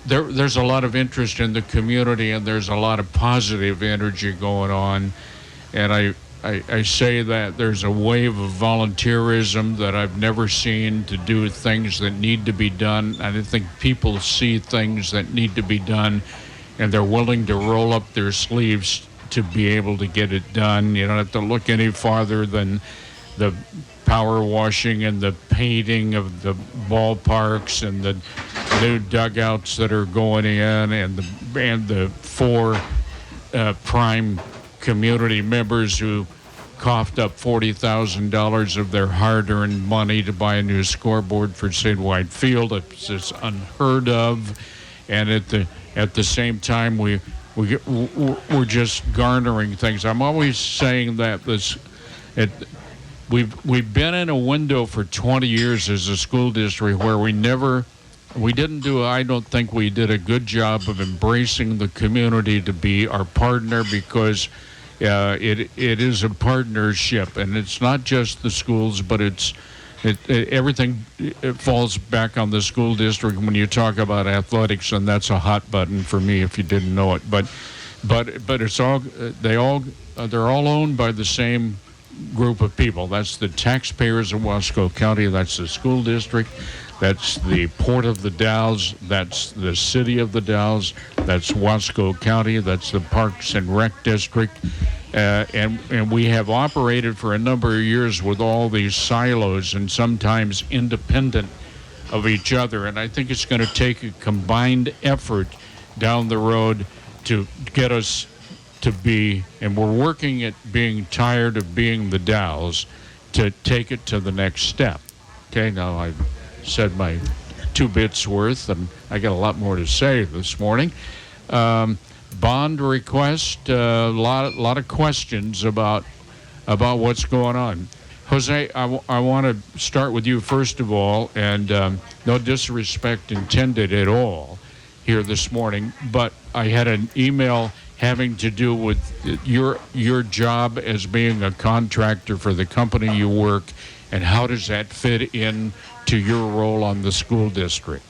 there's a lot of interest in the community, and there's a lot of positive energy going on. And I say that there's a wave of volunteerism that I've never seen to do things that need to be done. I think people see things that need to be done, and they're willing to roll up their sleeves to be able to get it done. You don't have to look any farther than the power washing and the painting of the ballparks and the new dugouts that are going in, and the four prime community members who coughed up $40,000 of their hard-earned money to buy a new scoreboard for Statewide Field. It's just unheard of, and at the same time we're just garnering things. I'm always saying that we've been in a window for 20 years as a school district where I don't think we did a good job of embracing the community to be our partner, because it is a partnership, and it's not just the schools, but everything falls back on the school district when you talk about athletics, and that's a hot button for me if you didn't know it. But it's all they're all owned by the same group of people. That's the taxpayers of Wasco County. That's the school district. That's the Port of the Dalles. That's the City of the Dalles. That's Wasco County. That's the Parks and Rec District. And we have operated for a number of years with all these silos and sometimes independent of each other. And I think it's going to take a combined effort down the road to get us to be, and we're working at being tired of being the Dalles, to take it to the next step. Okay, now I've said my 2 bits worth, and I got a lot more to say this morning. Bond request, a lot of questions about what's going on. Jose, I want to start with you first of all, and no disrespect intended at all here this morning, but I had an email having to do with your job as being a contractor for the company you work, and how does that fit in to your role on the school district?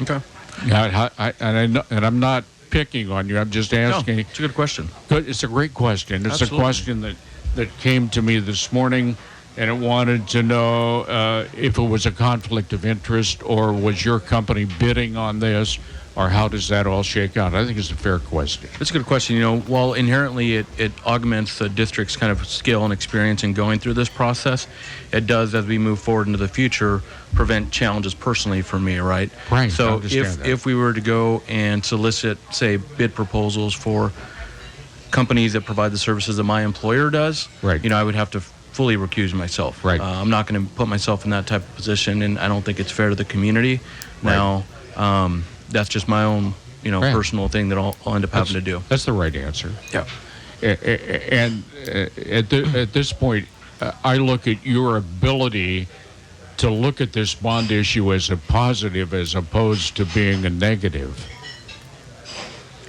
Okay. And I'm not picking on you. I'm just asking. No, it's a good question. It's a great question. It's Absolutely. A question that came to me this morning, and it wanted to know if it was a conflict of interest, or was your company bidding on this, or how does that all shake out? I think it's a fair question. It's a good question. While inherently it augments the district's kind of skill and experience in going through this process, it does, as we move forward into the future, prevent challenges personally for me, right? Right. So if we were to go and solicit, say, bid proposals for companies that provide the services that my employer does, right, I would have to fully recuse myself. Right. I'm not going to put myself in that type of position, and I don't think it's fair to the community. Right. Now, that's just my own, right, personal thing that I'll end up having to do. That's the right answer. Yeah. And at this point, I look at your ability to look at this bond issue as a positive as opposed to being a negative.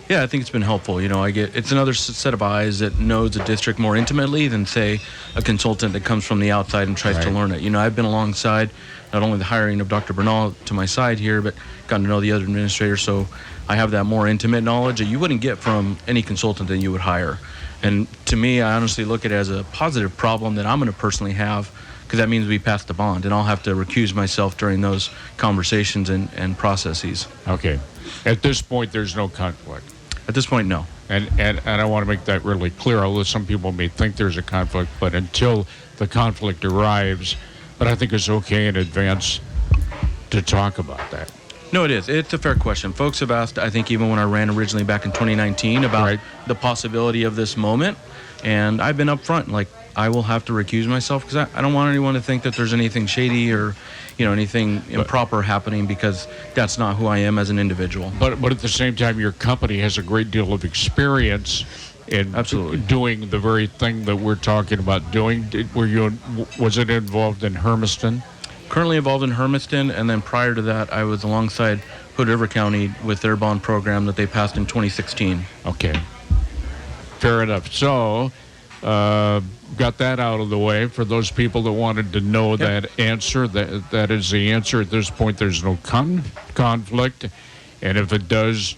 Yeah, I think it's been helpful. It's another set of eyes that knows the district more intimately than, say, a consultant that comes from the outside and tries to learn it. I've been alongside not only the hiring of Dr. Bernal to my side here, but gotten to know the other administrators, so I have that more intimate knowledge that you wouldn't get from any consultant that you would hire. And to me, I honestly look at it as a positive problem that I'm going to personally have, because that means we passed the bond, and I'll have to recuse myself during those conversations and processes. Okay. At this point, there's no conflict. At this point, no. And I want to make that really clear, although some people may think there's a conflict, but until the conflict arrives, but I think it's okay in advance to talk about that. No, it is. It's a fair question. Folks have asked, I think even when I ran originally back in 2019, about the possibility of this moment, and I've been upfront, like, I will have to recuse myself, because I don't want anyone to think that there's anything shady or anything improper happening, because that's not who I am as an individual. But at the same time, your company has a great deal of experience in Absolutely doing the very thing that we're talking about doing. Was it involved in Hermiston? Currently involved in Hermiston, and then prior to that, I was alongside Hood River County with their bond program that they passed in 2016. Okay. Fair enough. So Got that out of the way for those people that wanted to know that answer. That is the answer. At this point, there's no conflict. And if it does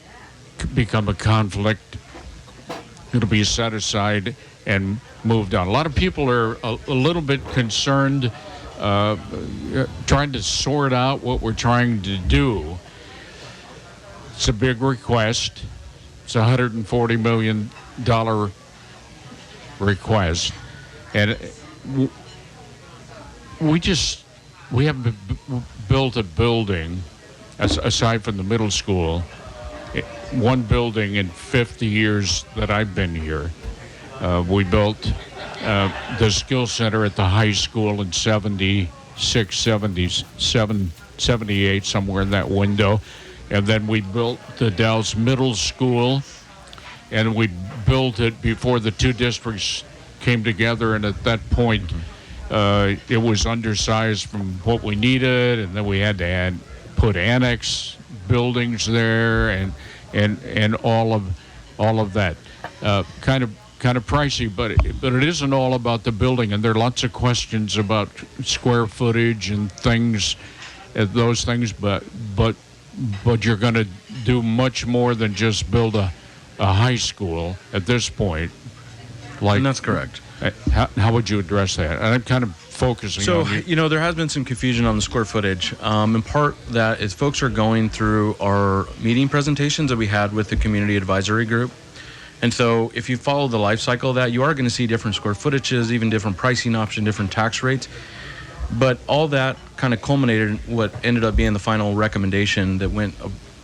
become a conflict, it'll be set aside and moved on. A lot of people are a little bit concerned, trying to sort out what we're trying to do. It's a big request. It's a $140 million request. And we haven't built a building, aside from the middle school, one building in 50 years that I've been here. We built the skill center at the high school in 76, 77, 78, somewhere in that window. And then we built the Dallas Middle School, and we built it before the two districts came together. And at that point, it was undersized from what we needed, and then we had to put annex buildings there, and all of that. Kind of pricey, but it isn't all about the building, and there are lots of questions about square footage and things, those things. But you're going to do much more than just build a high school at this point. And that's correct. How would you address that? And I'm kind of focusing on there has been some confusion on the square footage. In part, that is folks are going through our meeting presentations that we had with the community advisory group. And so if you follow the life cycle of that, you are going to see different square footages, even different pricing options, different tax rates. But all that kind of culminated in what ended up being the final recommendation that went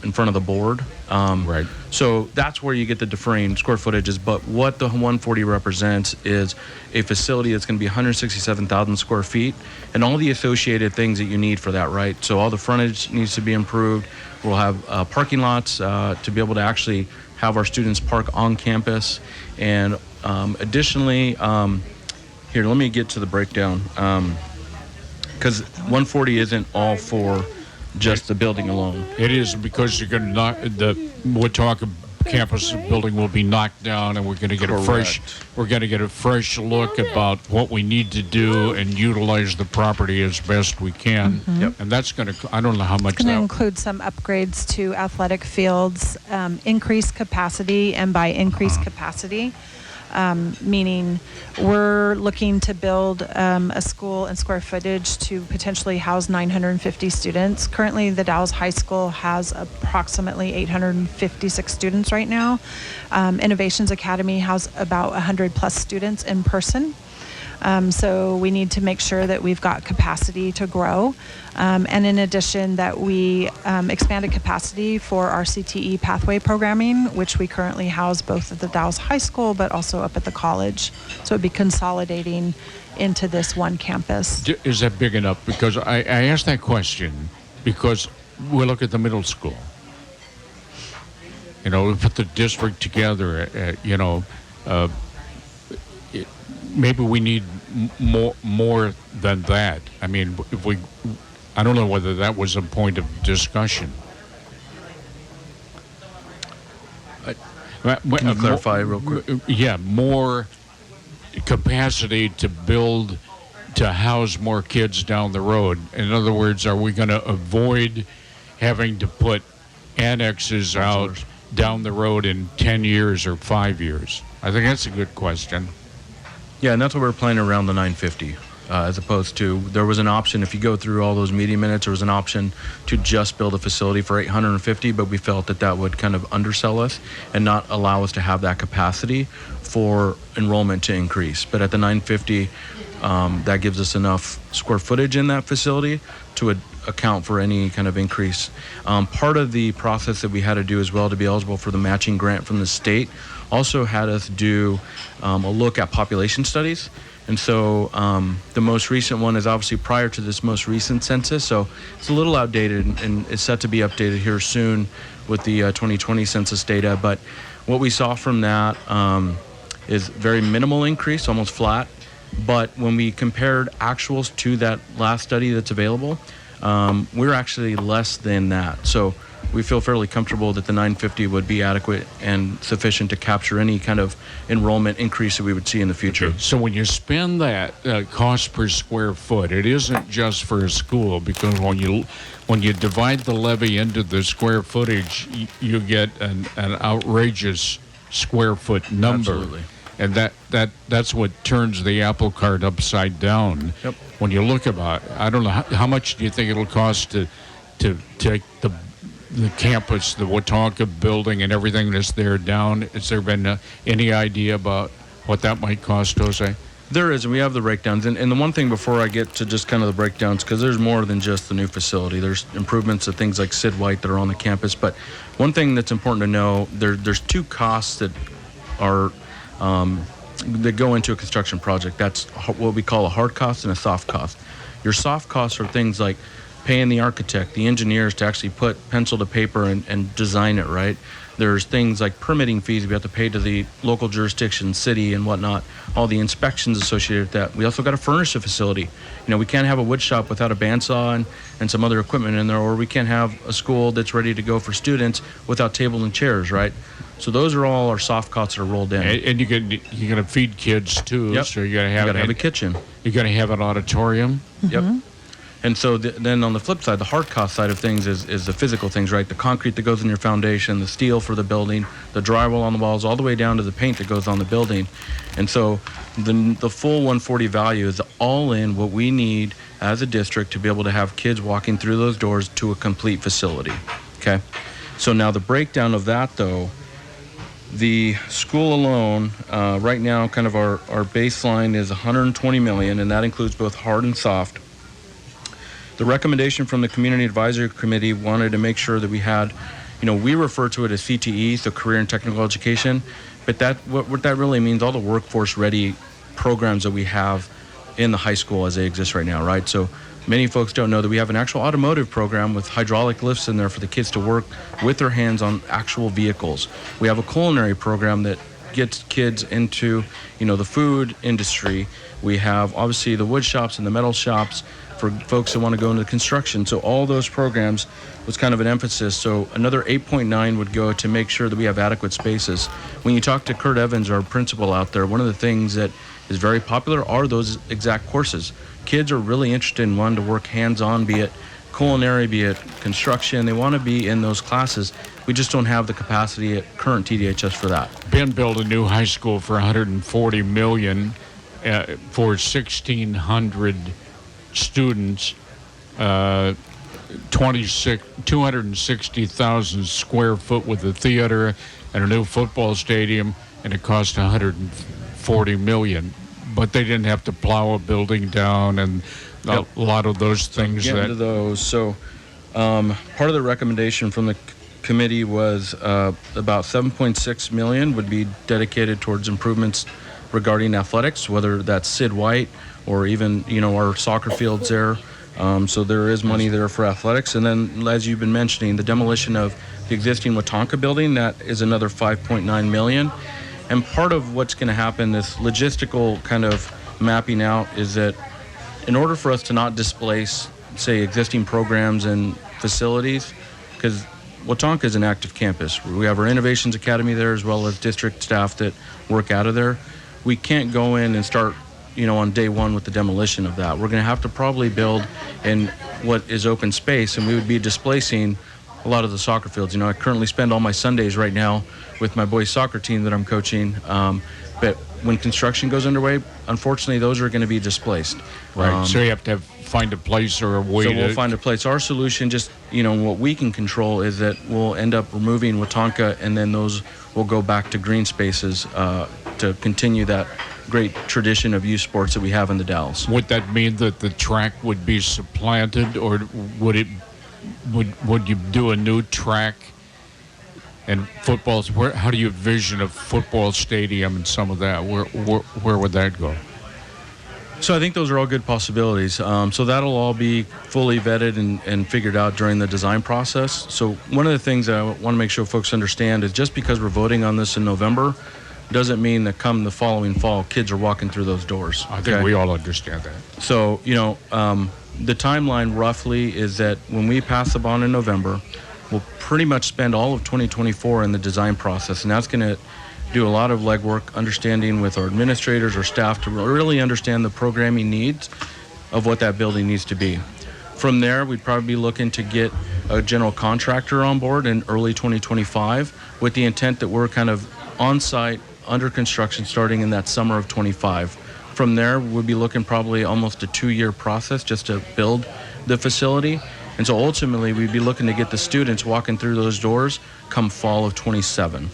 in front of the board. Right. So that's where you get the differing square footages. But what the 140 represents is a facility that's going to be 167,000 square feet and all the associated things that you need for that, right? So all the frontage needs to be improved. We'll have parking lots to be able to actually have our students park on campus. And additionally, here, let me get to the breakdown. Because 140 isn't all for just the building alone. It is, because you're going to knock we're talking campus building will be knocked down, and we're going to get a fresh look about what we need to do and utilize the property as best we can. Mm-hmm. Yep. And that's going to, I don't know how much it's going to include some upgrades to athletic fields, increased capacity, and by increased capacity, meaning we're looking to build a school in square footage to potentially house 950 students. Currently, the Dallas High School has approximately 856 students right now. Innovations Academy has about 100 plus students in person. So we need to make sure that we've got capacity to grow. And in addition, that we expanded capacity for our CTE pathway programming, which we currently house both at the Dallas High School, but also up at the college. So it'd be consolidating into this one campus. Is that big enough? Because I asked that question because we look at the middle school. You know, we put the district together, maybe we need more than that. I mean, I don't know whether that was a point of discussion. Can you clarify real quick? Yeah, more capacity to house more kids down the road. In other words, are we going to avoid having to put annexes out down the road in 10 years or 5 years? I think that's a good question. Yeah, and that's what we're planning around the 950, as opposed to, there was an option, if you go through all those meeting minutes, there was an option to just build a facility for 850, but we felt that would kind of undersell us and not allow us to have that capacity for enrollment to increase. But at the 950, that gives us enough square footage in that facility to account for any kind of increase. Part of the process that we had to do as well to be eligible for the matching grant from the state also had us do a look at population studies. And so the most recent one is obviously prior to this most recent census, so it's a little outdated and it's set to be updated here soon with the 2020 census data. But what we saw from that is very minimal increase, almost flat. But when we compared actuals to that last study that's available, we're actually less than that. So we feel fairly comfortable that the 950 would be adequate and sufficient to capture any kind of enrollment increase that we would see in the future. Okay. So when you spend that cost per square foot, it isn't just for a school, because when you divide the levy into the square footage, you get an outrageous square foot number. Absolutely. And that's what turns the apple cart upside down. Yep. When you look about, I don't know, how much do you think it'll cost to take the campus, the Watonka building and everything that's there down? Has there been any idea about what that might cost, Jose? There is, and we have the breakdowns. And the one thing before I get to just kind of the breakdowns, because there's more than just the new facility. There's improvements to things like Sid White that are on the campus. But one thing that's important to know, there's two costs that are that go into a construction project. That's what we call a hard cost and a soft cost. Your soft costs are things like paying the architect, the engineers to actually put pencil to paper and design it, right? There's things like permitting fees we have to pay to the local jurisdiction, city and whatnot, all the inspections associated with that. We also got to furnish the facility. We can't have a wood shop without a bandsaw and some other equipment in there, or we can't have a school that's ready to go for students without table and chairs, right? So those are all our soft costs that are rolled in. And you're gonna feed kids too. Yep. So you gotta have a kitchen. You gotta have an auditorium. Yep. And so then on the flip side, the hard cost side of things is the physical things, right? The concrete that goes in your foundation, the steel for the building, the drywall on the walls, all the way down to the paint that goes on the building. And so the full 140 value is all in what we need as a district to be able to have kids walking through those doors to a complete facility, okay? So now the breakdown of that, though, the school alone, right now, kind of our baseline is $120 million, and that includes both hard and soft. The recommendation from the Community Advisory Committee wanted to make sure that we had, we refer to it as CTE, so Career and Technical Education, but what that really means, all the workforce-ready programs that we have in the high school as they exist right now, right? So many folks don't know that we have an actual automotive program with hydraulic lifts in there for the kids to work with their hands on actual vehicles. We have a culinary program that gets kids into, the food industry. We have, obviously, the wood shops and the metal shops for folks that want to go into construction. So all those programs was kind of an emphasis. So another 8.9 would go to make sure that we have adequate spaces. When you talk to Kurt Evans, our principal out there, one of the things that is very popular are those exact courses. Kids are really interested in wanting to work hands-on, be it culinary, be it construction. They want to be in those classes. We just don't have the capacity at current TDHS for that. Ben built a new high school for $140 million for 1,600 students, 260,000 square foot with a theater and a new football stadium, and it cost $140 million. But they didn't have to plow a building down and a lot of those things. Into those. So part of the recommendation from the committee was about $7.6 million would be dedicated towards improvements regarding athletics, whether that's Sid White or even, our soccer fields there. So there is money there for athletics. And then, as you've been mentioning, the demolition of the existing Watonka building, that is another $5.9 million. And part of what's going to happen, this logistical kind of mapping out, is that in order for us to not displace, say, existing programs and facilities, because Watonka is an active campus. We have our Innovations Academy there as well as district staff that work out of there. We can't go in and start, on day one with the demolition of that. We're going to have to probably build in what is open space, and we would be displacing a lot of the soccer fields. I currently spend all my Sundays right now with my boys' soccer team that I'm coaching. But when construction goes underway, unfortunately, those are going to be displaced. Right. So you have to find a place or a way So we'll find a place. Our solution, just, what we can control is that we'll end up removing Watonka, and then those will go back to green spaces to continue that great tradition of youth sports that we have in the Dalles. Would that mean that the track would be supplanted, or would you do a new track and footballs? How do you envision a football stadium and some of that? Where would that go? So I think those are all good possibilities. So that'll all be fully vetted and figured out during the design process. So one of the things that I want to make sure folks understand is just because we're voting on this in November doesn't mean that come the following fall, kids are walking through those doors. I think we all understand that. So, the timeline roughly is that when we pass the bond in November, we'll pretty much spend all of 2024 in the design process, and that's going to do a lot of legwork, understanding with our administrators or staff to really understand the programming needs of what that building needs to be. From there, we'd probably be looking to get a general contractor on board in early 2025 with the intent that we're kind of on site, under construction, starting in that summer of 25. From there, we'll be looking probably almost a 2-year process just to build the facility. And so ultimately, we'd be looking to get the students walking through those doors come fall of 27.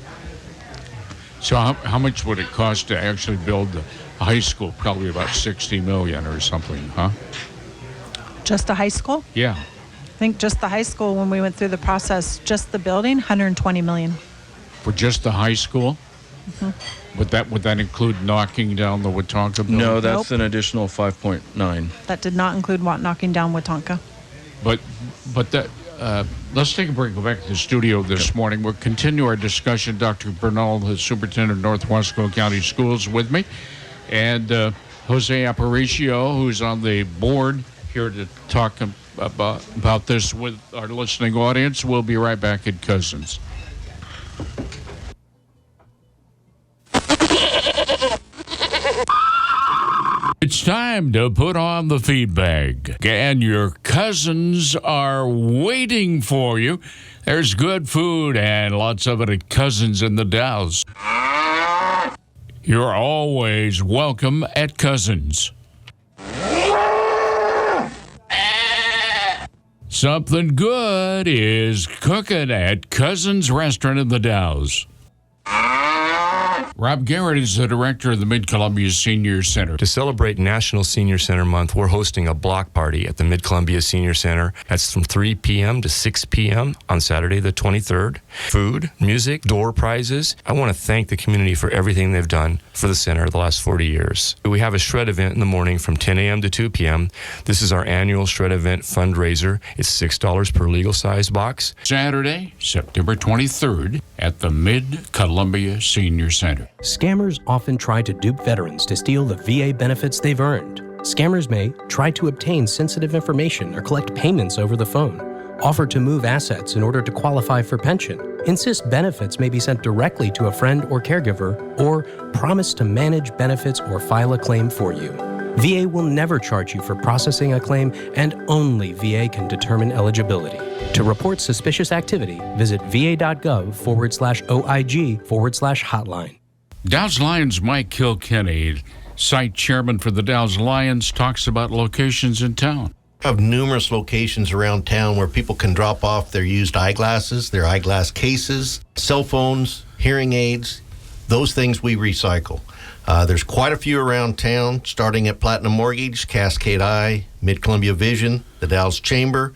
So how much would it cost to actually build a high school? Probably about $60 million or something, huh? Just a high school? Yeah. I think just the high school, when we went through the process, just the building, $120 million. For just the high school? Mm-hmm. Would that include knocking down the Wetonka building? No, that's an additional 5.9. That did not include knocking down Wetonka. But that, let's take a break. Go back to the studio this morning. We'll continue our discussion. Dr. Bernal, the Superintendent of North Wasco County Schools, with me, and Jose Aparicio, who's on the board, here to talk about this with our listening audience. We'll be right back at Cousins. It's time to put on the feed bag, and your cousins are waiting for you. There's good food and lots of it at Cousins in the Dalles. You're always welcome at Cousins. Something good is cooking at Cousins Restaurant in the Dalles. Rob Garrett is the director of the Mid-Columbia Senior Center. To celebrate National Senior Center Month, we're hosting a block party at the Mid-Columbia Senior Center. That's from 3 p.m. to 6 p.m. on Saturday the 23rd. Food, music, door prizes. I want to thank the community for everything they've done for the center the last 40 years. We have a shred event in the morning from 10 a.m. to 2 p.m. This is our annual shred event fundraiser. It's $6 per legal size box. Saturday, September 23rd at the Mid-Columbia Senior Center. Scammers often try to dupe veterans to steal the VA benefits they've earned. Scammers may try to obtain sensitive information or collect payments over the phone, offer to move assets in order to qualify for pension, insist benefits may be sent directly to a friend or caregiver, or promise to manage benefits or file a claim for you. VA will never charge you for processing a claim, and only VA can determine eligibility. To report suspicious activity, visit va.gov/OIG/hotline. Dalles Lions Mike Kilkenny, site chairman for the Dalles Lions, talks about locations in town. We have numerous locations around town where people can drop off their used eyeglasses, their eyeglass cases, cell phones, hearing aids, those things we recycle. There's quite a few around town, starting at Platinum Mortgage, Cascade Eye, Mid-Columbia Vision, the Dalles Chamber,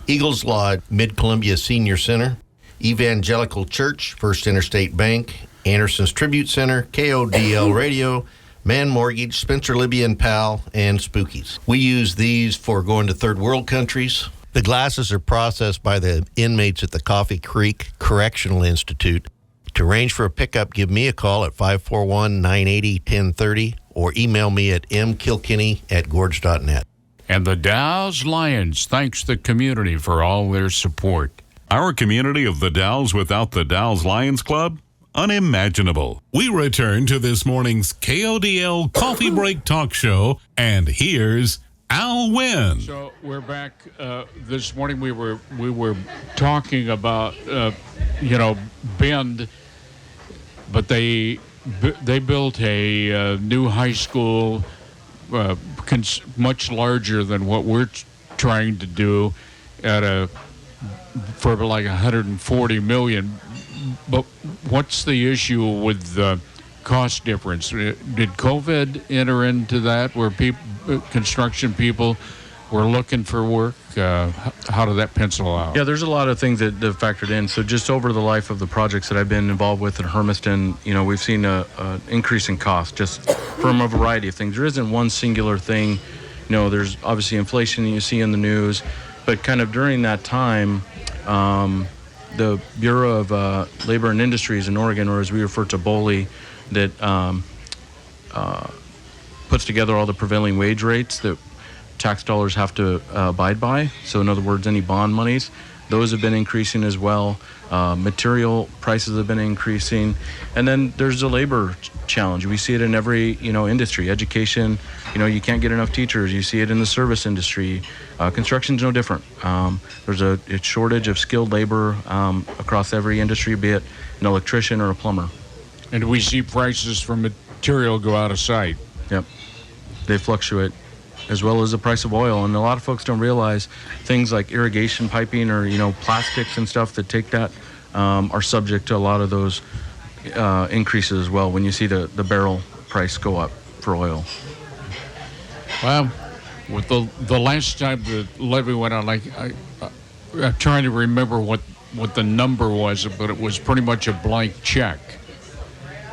Eagles Lodge, Mid-Columbia Senior Center, Evangelical Church, First Interstate Bank, Anderson's Tribute Center, KODL Radio, Man Mortgage, Spencer Libby and Pal, and Spookies. We use these for going to third world countries. The glasses are processed by the inmates at the Coffee Creek Correctional Institute. To arrange for a pickup, give me a call at 541-980-1030 or email me at mkilkenny@gorge.net. And the Dalles Lions thanks the community for all their support. Our community of the Dalles without the Dalles Lions Club? Unimaginable. We return to this morning's KODL Coffee Break Talk Show, and here's Al Wynn. So we're back. This morning we were talking about Bend, but they built a new high school much larger than what we're trying to do for like $140 million. But what's the issue with the cost difference? Did COVID enter into that, where construction people were looking for work? How did that pencil out? Yeah, there's a lot of things that factored in. So just over the life of the projects that I've been involved with in Hermiston, we've seen an increase in cost just from a variety of things. There isn't one singular thing. There's obviously inflation that you see in the news, but kind of during that time, the Bureau of Labor and Industries in Oregon, or as we refer to BOLI, that puts together all the prevailing wage rates that tax dollars have to abide by. So in other words, any bond monies, Those have been increasing as well. Material prices have been increasing. And then there's the labor challenge. We see it in every, industry. Education, you can't get enough teachers. You see it in the service industry. Construction's no different. There's a shortage of skilled labor across every industry, be it an electrician or a plumber. And we see prices for material go out of sight. Yep. They fluctuate, as well as the price of oil. And a lot of folks don't realize things like irrigation piping or, plastics and stuff that take that are subject to a lot of those increases as well when you see the barrel price go up for oil. Well, with the last time the levy went on, I'm trying to remember what the number was, but it was pretty much a blank check.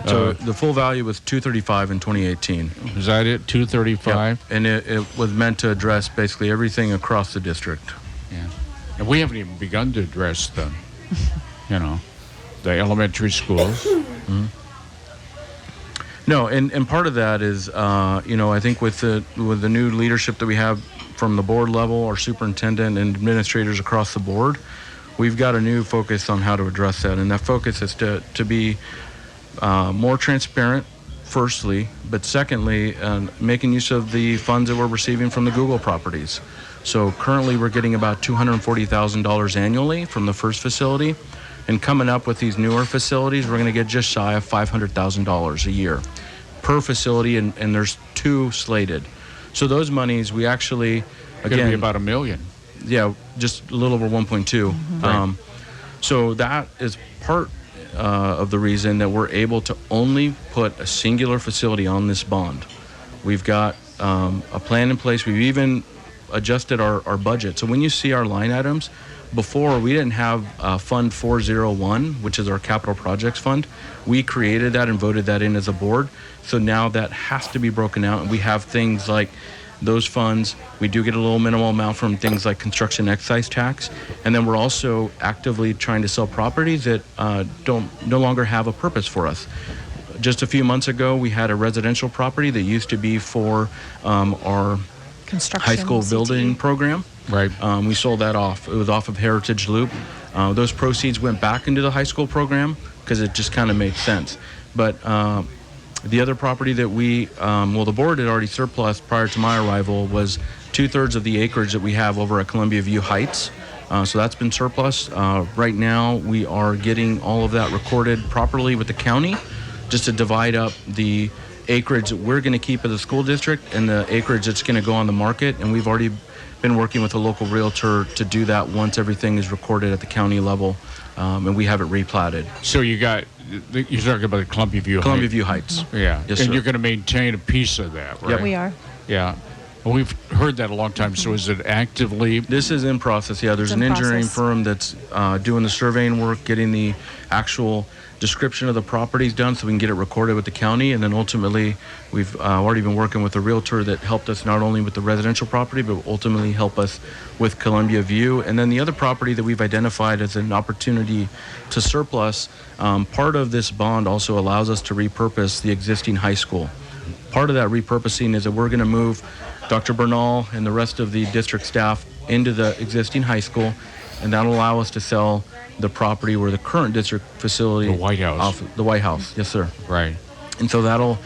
So the full value was $235 in 2018. Is that it? $235? Yep. And it was meant to address basically everything across the district. Yeah. And we haven't even begun to address the elementary schools. Mm-hmm. No, and part of that is, I think with the new leadership that we have from the board level, our superintendent and administrators across the board, we've got a new focus on how to address that. And that focus is to be more transparent, firstly, but secondly, making use of the funds that we're receiving from the Google properties. So currently we're getting about $240,000 annually from the first facility, and coming up with these newer facilities, we're going to get just shy of $500,000 a year per facility, and there's 2 slated. So those monies, we actually, Going to be about $1 million. Yeah, just a little over 1.2. Mm-hmm. Right. So that is part of the reason that we're able to only put a singular facility on this bond. We've got a plan in place. We've even adjusted our budget. So when you see our line items, before we didn't have Fund 401, which is our capital projects fund. We created that and voted that in as a board. So now that has to be broken out, and we have things like those funds. We do get a little minimal amount from things like construction excise tax, and then we're also actively trying to sell properties that no longer have a purpose for us. Just a few months ago, we had a residential property that used to be for our Construction high school CT. building program. Right. We sold that off. It was off of Heritage Loop. Those proceeds went back into the high school program because it just kind of made sense. But the other property that the board had already surplus prior to my arrival was 2/3 of the acreage that we have over at Columbia View Heights. So that's been surplus. Right now, we are getting all of that recorded properly with the county, just to divide up the acreage that we're going to keep as a school district and the acreage that's going to go on the market. And we've already been working with a local realtor to do that once everything is recorded at the county level, and we have it replatted. So you're talking about the Columbia View Heights. Columbia View Heights. Yeah. Yes, and sir. you're going to maintain a piece of that, right? Yep. We are. Yeah. Well, we've heard that a long time. So is it actively? This is in process. Yeah, there's It's an in engineering process. firm that's doing the surveying work, getting the actual description of the properties done so we can get it recorded with the county. And then ultimately, we've already been working with a realtor that helped us not only with the residential property, but ultimately help us with Columbia View. And then the other property that we've identified as an opportunity to surplus, part of this bond also allows us to repurpose the existing high school. Part of that repurposing is that we're going to move Dr. Bernal and the rest of the district staff into the existing high school, and that'll allow us to sell the property where the current district facility... The White House. The White House, yes, sir. Right. And so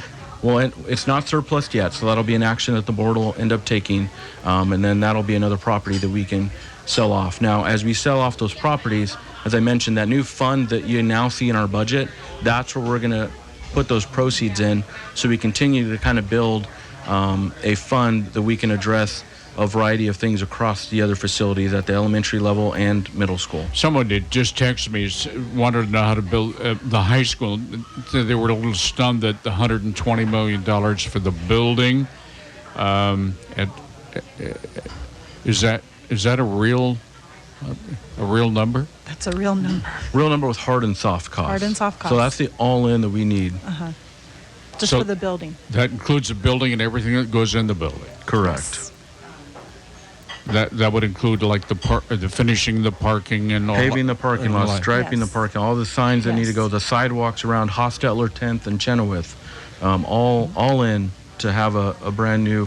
it's not surplus yet, so that'll be an action that the board will end up taking, and then that'll be another property that we can sell off. Now, as we sell off those properties, as I mentioned, that new fund that you now see in our budget, that's where we're going to put those proceeds in, so we continue to kind of build a fund that we can address a variety of things across the other facilities at the elementary level and middle school. Someone did just text me, wanted to know how to build the high school. They were a little stunned at the $120 million for the building. Is that a real number? That's a real number. Real number with hard and soft costs. Hard and soft costs. So that's the all-in that we need. Just So- for the building. That includes the building and everything that goes in the building. Correct. Yes. That would include like the finishing the parking and all. Paving the parking lot, lot. striping Yes. the parking, all the signs that need to Yes. go, the sidewalks around Hostetler, 10th, and Chenoweth, all in to have a brand new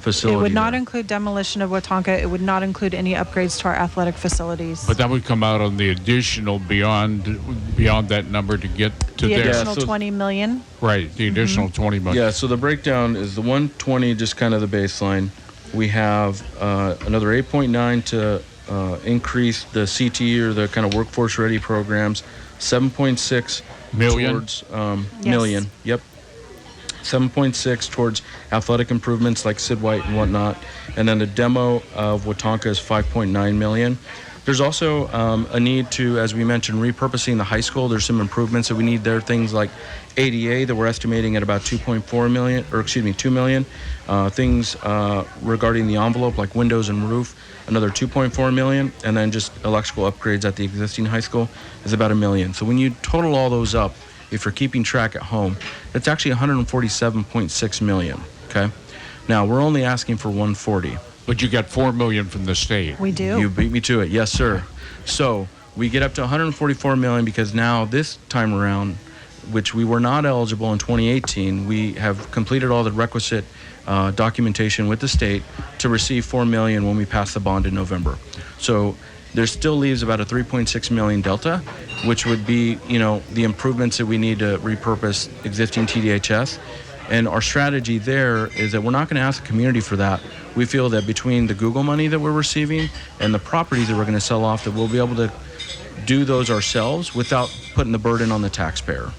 facility. It would not there. include demolition of Watonka. It would not include any upgrades to our athletic facilities. But that would come out on the additional beyond that number to get to the there. additional so- 20 million. Right, the additional 20 million. Yeah, so the breakdown is the 120, just kind of the baseline. We have another 8.9 to increase the CTE, or the kind of workforce ready programs. 7.6 Million? towards Yes. million. Yep. 7.6 towards athletic improvements like Sid White and whatnot, and then the demo of Watonka is 5.9 million. There's also a need to, as we mentioned, repurposing the high school. There's some improvements that we need there. Things like ADA that we're estimating at about 2.4 million, or excuse me, 2 million. Things regarding the envelope like windows and roof, another 2.4 million, and then just electrical upgrades at the existing high school is about $1 million. So when you total all those up, if you're keeping track at home, it's actually 147.6 million. Okay. Now we're only asking for 140. But you got $4 million from the state. We do. You beat me to it. Yes, sir. So we get up to 144 million because now this time around, which we were not eligible in 2018, we have completed all the requisite documentation with the state to receive 4 million when we pass the bond in November. So there still leaves about a 3.6 million delta, which would be, the improvements that we need to repurpose existing TDHS. And our strategy there is that we're not going to ask the community for that. We feel that between the Google money that we're receiving and the properties that we're going to sell off, that we'll be able to do those ourselves without putting the burden on the taxpayer.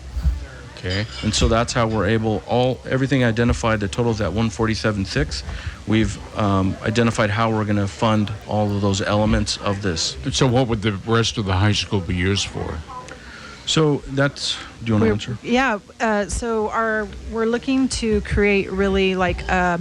Okay. And so that's how we're able, everything identified, the total's at 147.6. We've identified how we're going to fund all of those elements of this. So what would the rest of the high school be used for? So that's, do you want to answer? Yeah. So we're looking to create really like a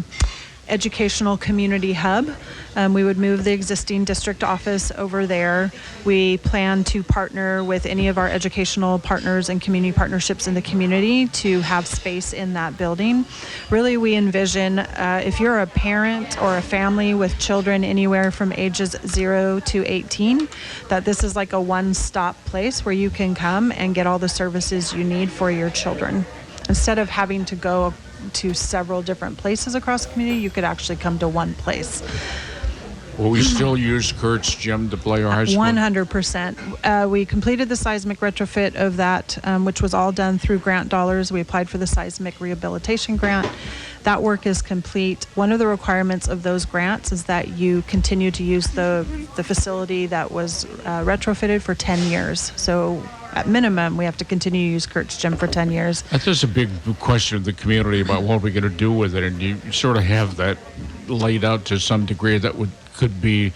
educational community hub. We would move the existing district office over there. We plan to partner with any of our educational partners and community partnerships in the community to have space in that building. Really, we envision if you're a parent or a family with children anywhere from ages 0 to 18, that this is like a one-stop place where you can come and get all the services you need for your children. Instead of having to go to several different places across the community, you could actually come to one place. Will we still use Kurt's gym to play our high school? 100%. We completed the seismic retrofit of that, which was all done through grant dollars. We applied for the seismic rehabilitation grant. That work is complete. One of the requirements of those grants is that you continue to use the facility that was retrofitted for 10 years. So at minimum, we have to continue to use Kurt's gym for 10 years. That's just a big question of the community about what we're going to do with it, and you sort of have that laid out to some degree. That could be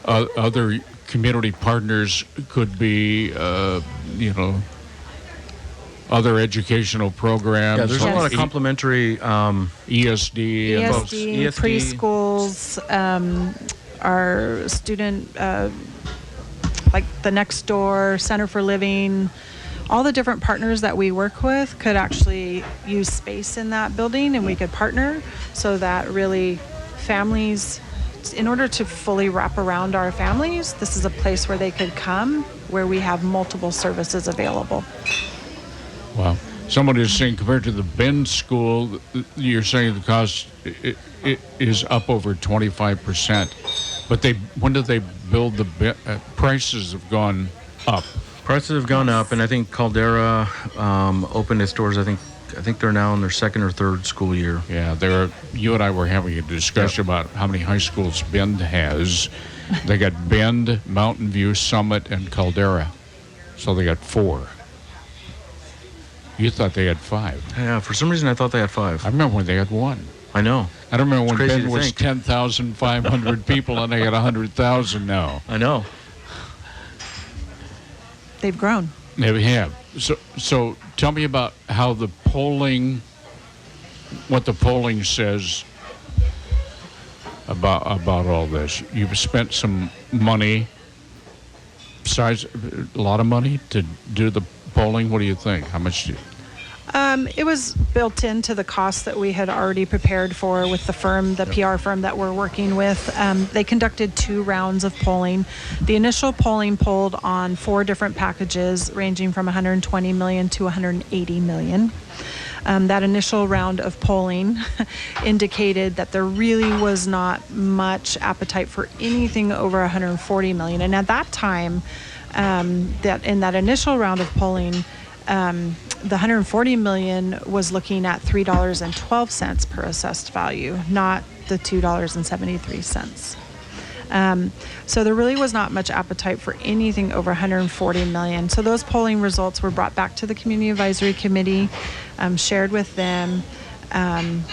other community partners, could be other educational programs. Yeah, there's a lot of Yes. complementary ESD. and those- ESD, preschools, our student, like the Next Door, Center for Living, all the different partners that we work with could actually use space in that building, and we could partner so that really families, in order to fully wrap around our families, this is a place where they could come, where we have multiple services available. Wow. Somebody is saying compared to the Bend school, you're saying the cost it is up over 25%. But when did they build prices have gone up? Prices have gone up, and I think Caldera opened its doors. I think they're now in their second or third school year. Yeah, you and I were having a discussion about how many high schools Bend has. They got Bend, Mountain View, Summit, and Caldera. So they got 4. You thought they had 5. Yeah, for some reason I thought they had 5. I remember when they had 1. I know. I don't remember when crazy Bend to was think. 10,500 people and they got 100,000 now. I know. They've grown. They have. So tell me about how what the polling says about all this. You've spent some money, besides a lot of money, to do the polling. What do you think? How much? It was built into the cost that we had already prepared for with the firm, the PR firm that we're working with. They conducted 2 rounds of polling. The initial polling polled on 4 different packages ranging from 120 million to 180 million. That initial round of polling indicated that there really was not much appetite for anything over 140 million. And at that time, that in that initial round of polling, the 140 million was looking at $3.12 per assessed value, not the $2.73. So there really was not much appetite for anything over 140 million. So those polling results were brought back to the Community Advisory Committee, shared with them, and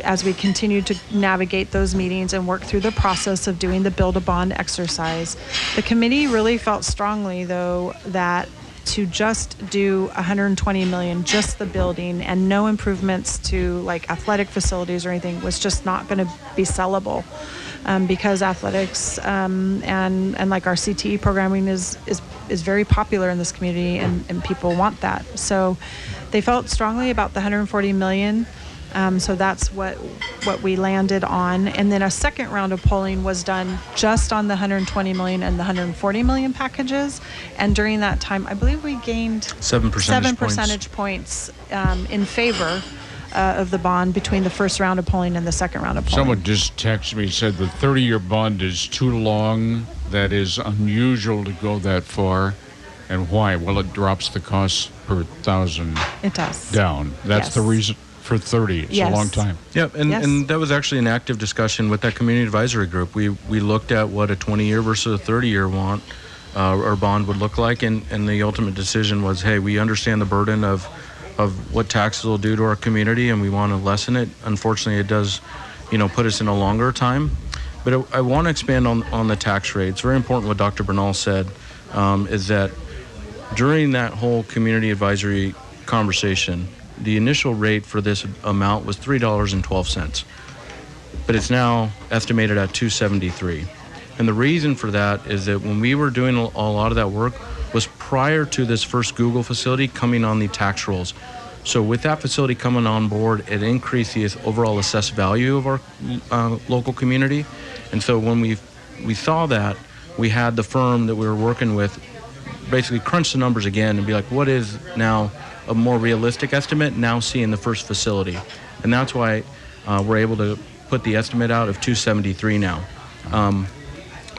as we continued to navigate those meetings and work through the process of doing the build-a-bond exercise, the committee really felt strongly, though, that to just do 120 million, just the building, and no improvements to like athletic facilities or anything was just not going to be sellable. Because athletics and like our CTE programming is very popular in this community, and people want that. So they felt strongly about the 140 million. So that's what we landed on. And then a second round of polling was done just on the 120 million and the 140 million packages. And during that time, I believe we gained 7 percentage points in favor of the bond between the first round of polling and the second round of polling. Someone just texted me, said the 30-year bond is too long. That is unusual to go that far. And why? Well, it drops the cost per thousand It does. down. That's Yes. the reason for 30. It's Yes. a long time. Yep, Yes. and that was actually an active discussion with that community advisory group. We looked at what a 20-year versus a 30-year or bond would look like, and the ultimate decision was, hey, we understand the burden of what taxes will do to our community, and we want to lessen it. Unfortunately, it does, put us in a longer time. But I want to expand on the tax rate. It's very important what Dr. Bernal said, is that during that whole community advisory conversation, the initial rate for this amount was $3.12, but it's now estimated at $2.73. And the reason for that is that when we were doing a lot of that work was prior to this first Google facility coming on the tax rolls. So with that facility coming on board, it increased the overall assessed value of our local community. And so when we saw that, we had the firm that we were working with basically crunch the numbers again and be like, what is now a more realistic estimate, now seeing the first facility? And that's why we're able to put the estimate out of 273 now.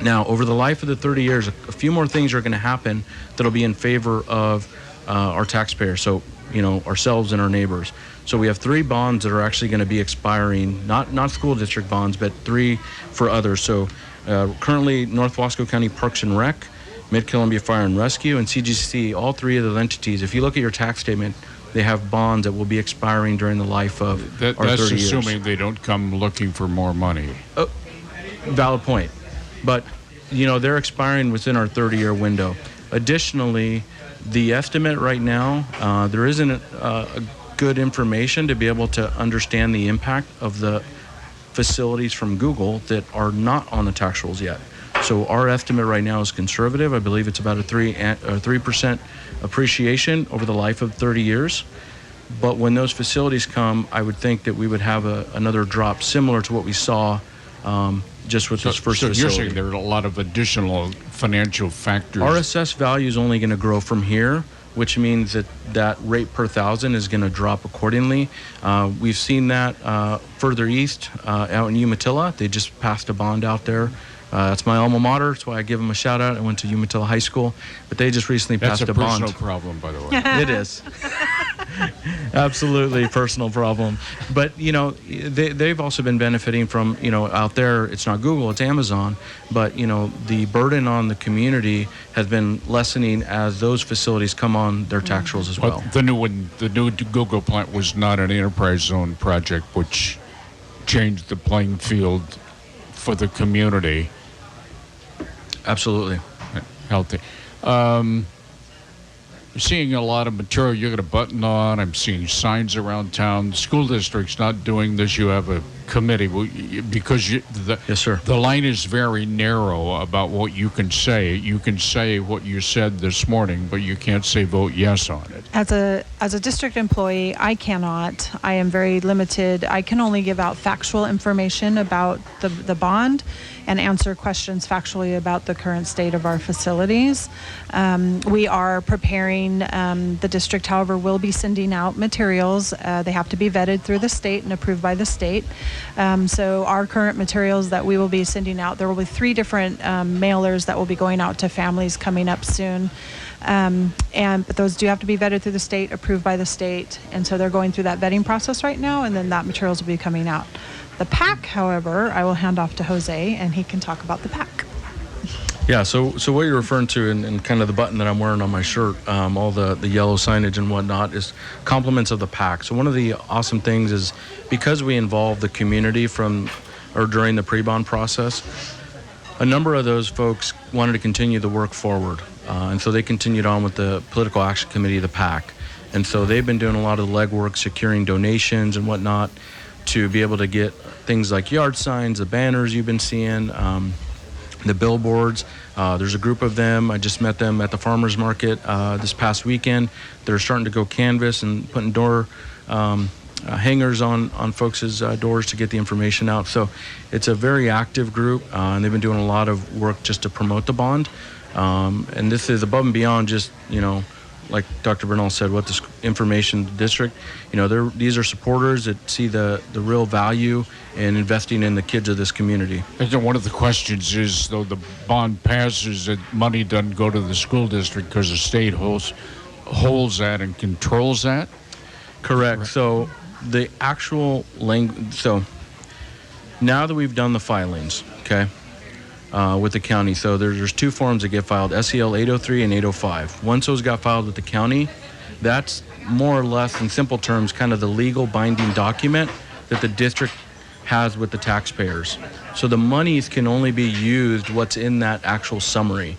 Now, over the life of the 30 years, a few more things are going to happen that'll be in favor of our taxpayers, so, ourselves and our neighbors. So we have 3 bonds that are actually going to be expiring, not school district bonds, but 3 for others. So currently, North Wasco County Parks and Rec, Mid-Columbia Fire and Rescue, and CGC, all 3 of those entities, if you look at your tax statement, they have bonds that will be expiring during the life of our 30 years. That's assuming they don't come looking for more money. Valid point. But, they're expiring within our 30-year window. Additionally, the estimate right now, there isn't a good information to be able to understand the impact of the facilities from Google that are not on the tax rolls yet. So our estimate right now is conservative. I believe it's about a 3% appreciation over the life of 30 years. But when those facilities come, I would think that we would have another drop similar to what we saw just with this first facility. So you're saying there are a lot of additional financial factors. Our assessed value is only going to grow from here, which means that rate per thousand is going to drop accordingly. We've seen that further east out in Umatilla. They just passed a bond out there. That's my alma mater. That's why I give them a shout out. I went to Umatilla High School, but they just recently passed a bond. That's a personal problem, by the way. It is. Absolutely personal problem. But, they've also been benefiting from, out there, it's not Google, it's Amazon. But, the burden on the community has been lessening as those facilities come on their tax rolls as well. The new Google plant was not an enterprise zone project, which changed the playing field for the community. Absolutely. Healthy. Seeing a lot of material. You got a button on. I'm seeing signs around town. The school district's not doing this. You have a committee, because Yes, sir. the line is very narrow about what you can say. You can say what you said this morning, but you can't say vote yes on it. As a district employee, I cannot. I am very limited. I can only give out factual information about the bond and answer questions factually about the current state of our facilities. We are preparing, the district, however, will be sending out materials. They have to be vetted through the state and approved by the state. So our current materials that we will be sending out, there will be 3 different mailers that will be going out to families coming up soon. But those do have to be vetted through the state, approved by the state, and so they're going through that vetting process right now, and then that materials will be coming out. The pack, however, I will hand off to Jose, and he can talk about the pack. Yeah, so what you're referring to, and kind of the button that I'm wearing on my shirt, all the yellow signage and whatnot, is compliments of the pack. So one of the awesome things is, because we involve the community during the pre-bond process, a number of those folks wanted to continue the work forward. And so they continued on with the Political Action Committee, the PAC. And so they've been doing a lot of the legwork, securing donations and whatnot to be able to get things like yard signs, the banners you've been seeing, the billboards. There's a group of them. I just met them at the farmers market this past weekend. They're starting to go canvas and putting door hangers on folks' doors to get the information out. So it's a very active group, and they've been doing a lot of work just to promote the bond. And this is above and beyond just, like Dr. Bernal said, what this information the district, these are supporters that see the real value in investing in the kids of this community. And then one of the questions is, though the bond passes, that money doesn't go to the school district because the state holds that and controls that? Correct. So the actual language, so now that we've done the filings, okay, with the county. So there's 2 forms that get filed, SEL 803 and 805. Once those got filed with the county, that's more or less, in simple terms, kind of the legal binding document that the district has with the taxpayers. So the monies can only be used what's in that actual summary.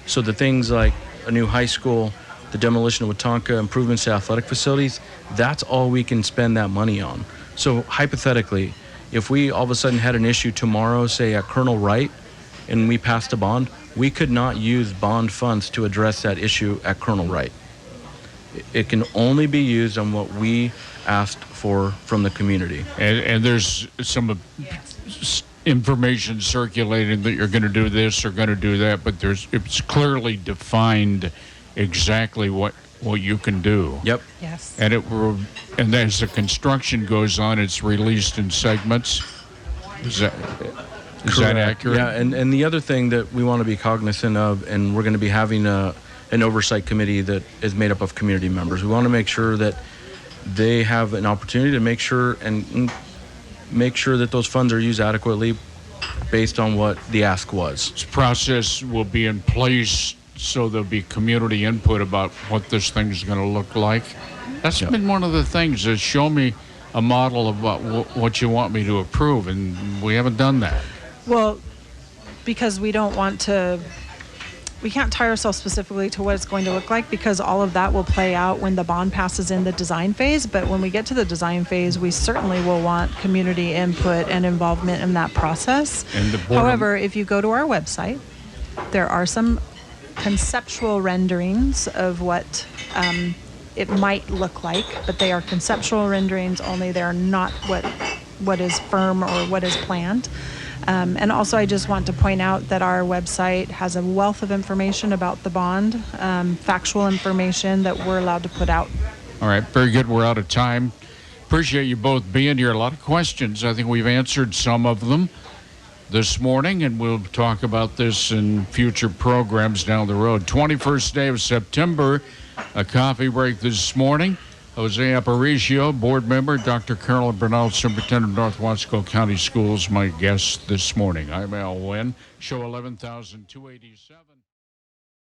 So the things like a new high school, the demolition of Wetonka, improvements to athletic facilities, that's all we can spend that money on. So hypothetically, if we all of a sudden had an issue tomorrow, say at Colonel Wright, and we passed a bond, we could not use bond funds to address that issue at Colonel Wright. It can only be used on what we asked for from the community. And there's some information circulating that you're going to do this or going to do that, but it's clearly defined exactly what you can do. Yep. Yes. And as the construction goes on, it's released in segments. Is that accurate? Yeah, and the other thing that we want to be cognizant of, and we're going to be having an oversight committee that is made up of community members. We want to make sure that they have an opportunity to make sure that those funds are used adequately based on what the ask was. This process will be in place, so there'll be community input about what this thing is going to look like. That's been one of the things, is show me a model of what you want me to approve, and we haven't done that. Well, because we can't tie ourselves specifically to what it's going to look like, because all of that will play out when the bond passes in the design phase. But when we get to the design phase, we certainly will want community input and involvement in that process. However, if you go to our website, there are some conceptual renderings of what it might look like, but they are conceptual renderings only. They are not what is firm or what is planned. And also, I just want to point out that our website has a wealth of information about the bond, factual information that we're allowed to put out. All right, very good. We're out of time. Appreciate you both being here. A lot of questions. I think we've answered some of them this morning, and we'll talk about this in future programs down the road. 21st day of September, a coffee break this morning. Jose Aparicio, board member, Dr. Carolyn Bernal, Superintendent of North Watsco County Schools, my guest this morning. I'm Al Wynn, show 11,287.